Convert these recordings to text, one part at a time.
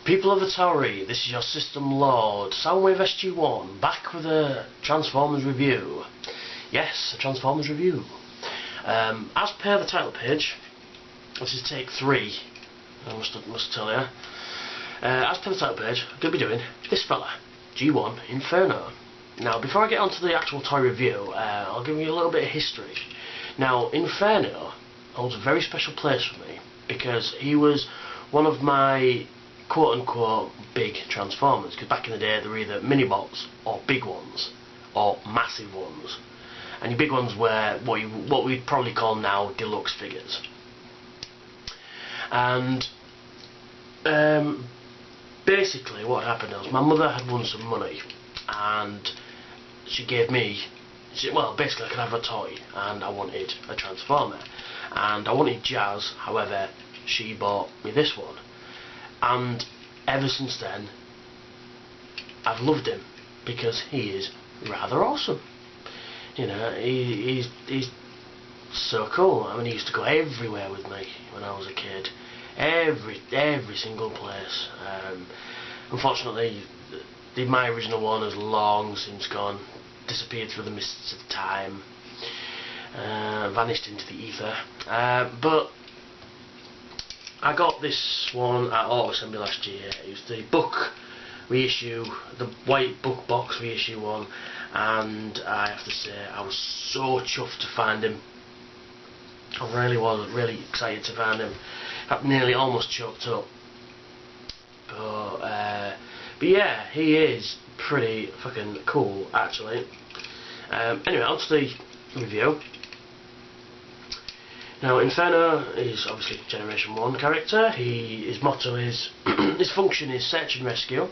People of the Towery, this is your System Lord, Soundwave SG1, back with a Transformers review. Yes, a Transformers review. As per the title page, this is take 3, I must tell you. As per the title page, I'm going to be doing this fella, One Inferno. Now, before I get onto the actual toy review, I'll give you a little bit of history. Now, Inferno holds a very special place for me, because he was one of my quote-unquote big Transformers, because back in the day they were either mini-bots or big ones or massive ones, and your big ones were what we'd probably call now deluxe figures. And basically what happened was my mother had won some money and she gave me, basically I could have a toy, and I wanted a Transformer and I wanted Jazz. However, she bought me this one, and ever since then I've loved him because he is rather awesome. You know, he's so cool. I mean, he used to go everywhere with me when I was a kid, every single place. Unfortunately, my original one has long since gone, disappeared through the mists of time, vanished into the ether. But I got this one at Auto Assembly last year. It was the book reissue, the white book box reissue one, and I have to say I was so chuffed to find him. I really was really excited to find him. I nearly almost choked up. But yeah, he is pretty fucking cool actually. Anyway, on to the review. Now, Inferno is obviously Generation 1 character. His motto is, his function is search and rescue.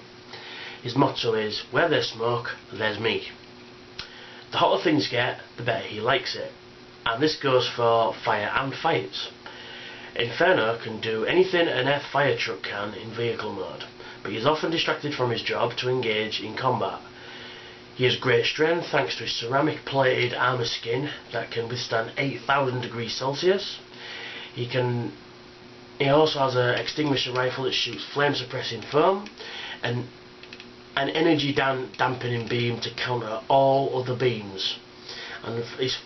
His motto is, where there's smoke, there's me. The hotter things get, the better he likes it. And this goes for fire and fights. Inferno can do anything an Earth fire truck can in vehicle mode, but he is often distracted from his job to engage in combat. He has great strength thanks to his ceramic plated armour skin that can withstand 8,000 degrees Celsius. He also has an extinguisher rifle that shoots flame suppressing foam and an energy dampening beam to counter all other beams. And his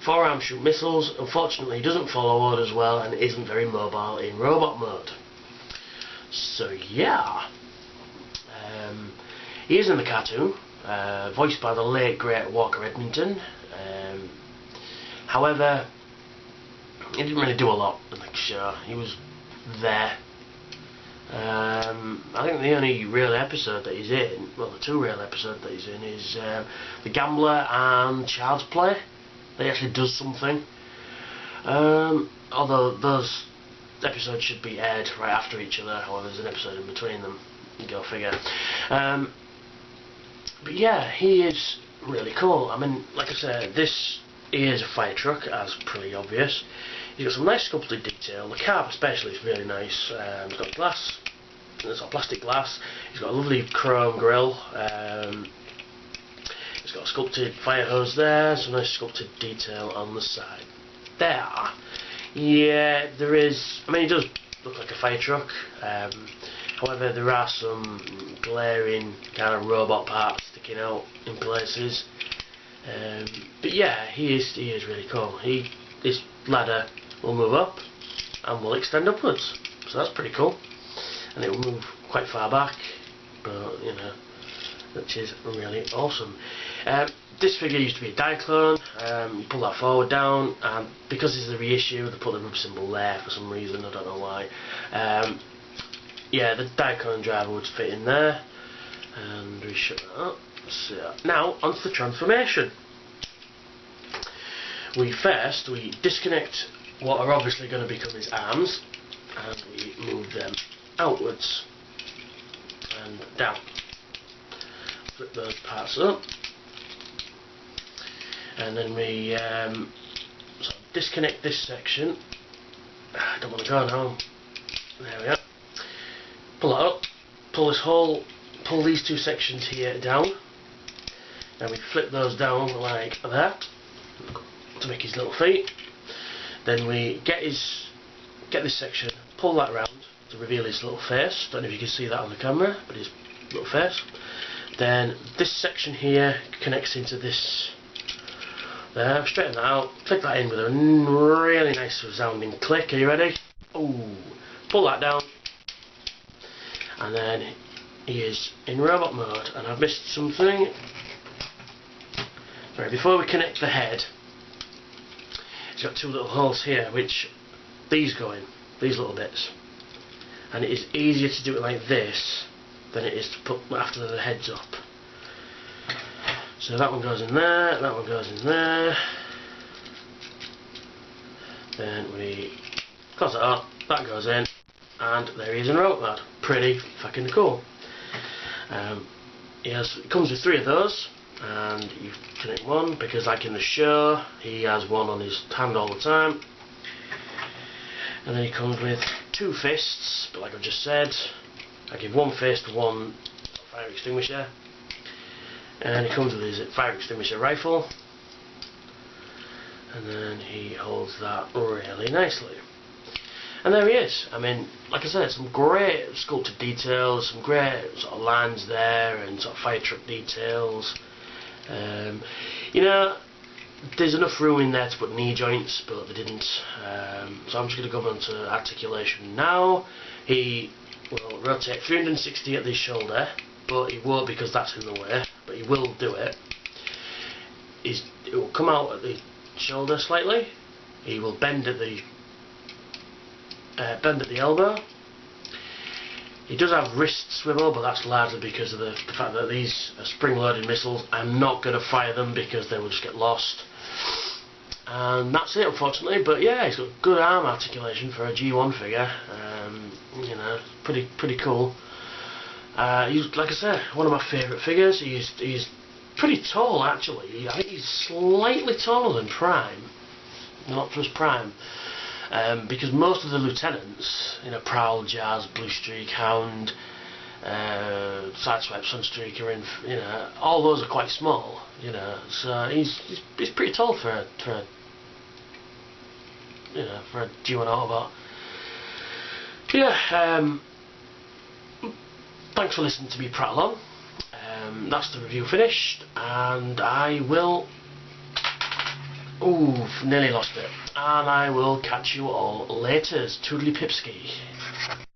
forearms shoot missiles. Unfortunately, he doesn't follow orders well and isn't very mobile in robot mode. So yeah, he is in the cartoon. Voiced by the late great Walker Edmonton. However, he didn't really do a lot in the show. He was there. I think the only real episode that he's in, well, the two real episodes that he's in, is The Gambler and Child's Play. He actually does something. Although those episodes should be aired right after each other. However, there's an episode in between them. Go figure. But yeah, he is really cool. I mean, like I said, this is a fire truck, as pretty obvious. He's got some nice sculpted detail. The carb especially is really nice. It's got glass. It's got plastic glass. He's got a lovely chrome grille. It's got a sculpted fire hose there. Some nice sculpted detail on the side. There. Yeah, there is. I mean, he does look like a fire truck. However, there are some glaring kind of robot parts sticking out in places. But yeah, he is really cool. This ladder will move up and will extend upwards, so that's pretty cool. And it will move quite far back, but you know, which is really awesome. This figure used to be a Diaclone. You pull that forward down, and because this is a reissue, they put the rub symbol there for some reason. I don't know why. Yeah, the Diaclone driver would fit in there, and we shut that up. So now onto the transformation. We disconnect what are obviously going to become his arms, and we move them outwards and down. Flip those parts up, and then we disconnect this section. I don't want to go now. There we are. Pull it up, pull these two sections here down. Then we flip those down like that to make his little feet. Then we get this section, pull that round, to reveal his little face. Don't know if you can see that on the camera, but his little face. Then this section here connects into this there. Straighten that out, click that in with a really nice resounding click. Are you ready? Ooh, pull that down, and then he is in robot mode. And I've missed something. Right, before we connect the head, it's got two little holes here, which these go in, these little bits. And it is easier to do it like this than it is to put after the head's up. So that one goes in there, that one goes in there. Then we close it up, that goes in, and there he is in robot mode. Pretty fucking cool. It comes with 3 of those, and you connect one because, like in the show, he has one on his hand all the time. And then he comes with 2 fists, but like I've just said, I give 1 fist, 1 fire extinguisher, and he comes with his fire extinguisher rifle, and then he holds that really nicely. And there he is. I mean, like I said, some great sculpted details, some great sort of lines there, and sort of fire truck details. You know, there's enough room in there to put knee joints, but they didn't. So I'm just going to go on to articulation now. He will rotate 360 at the shoulder, but he won't because that's in the way, but he will do it. It will come out at the shoulder slightly. He will bend at the elbow. He does have wrist swivel, but that's largely because of the fact that these are spring-loaded missiles. I'm not going to fire them because they will just get lost. And that's it, unfortunately. But yeah, he's got good arm articulation for a G1 figure. You know, pretty cool. He's, like I said, one of my favourite figures. He's pretty tall, actually. I think he's slightly taller than Prime, not just Prime. Because most of the lieutenants, you know, Prowl, Jazz, Blue Streak, Hound, Sideswipe, Sunstreaker, and you know, all those are quite small. You know, so he's pretty tall for a G1 Autobot. Yeah. Thanks for listening to me prattle on. That's the review finished, and I will. Ooh, nearly lost it. And I will catch you all later. Toodly Pipski.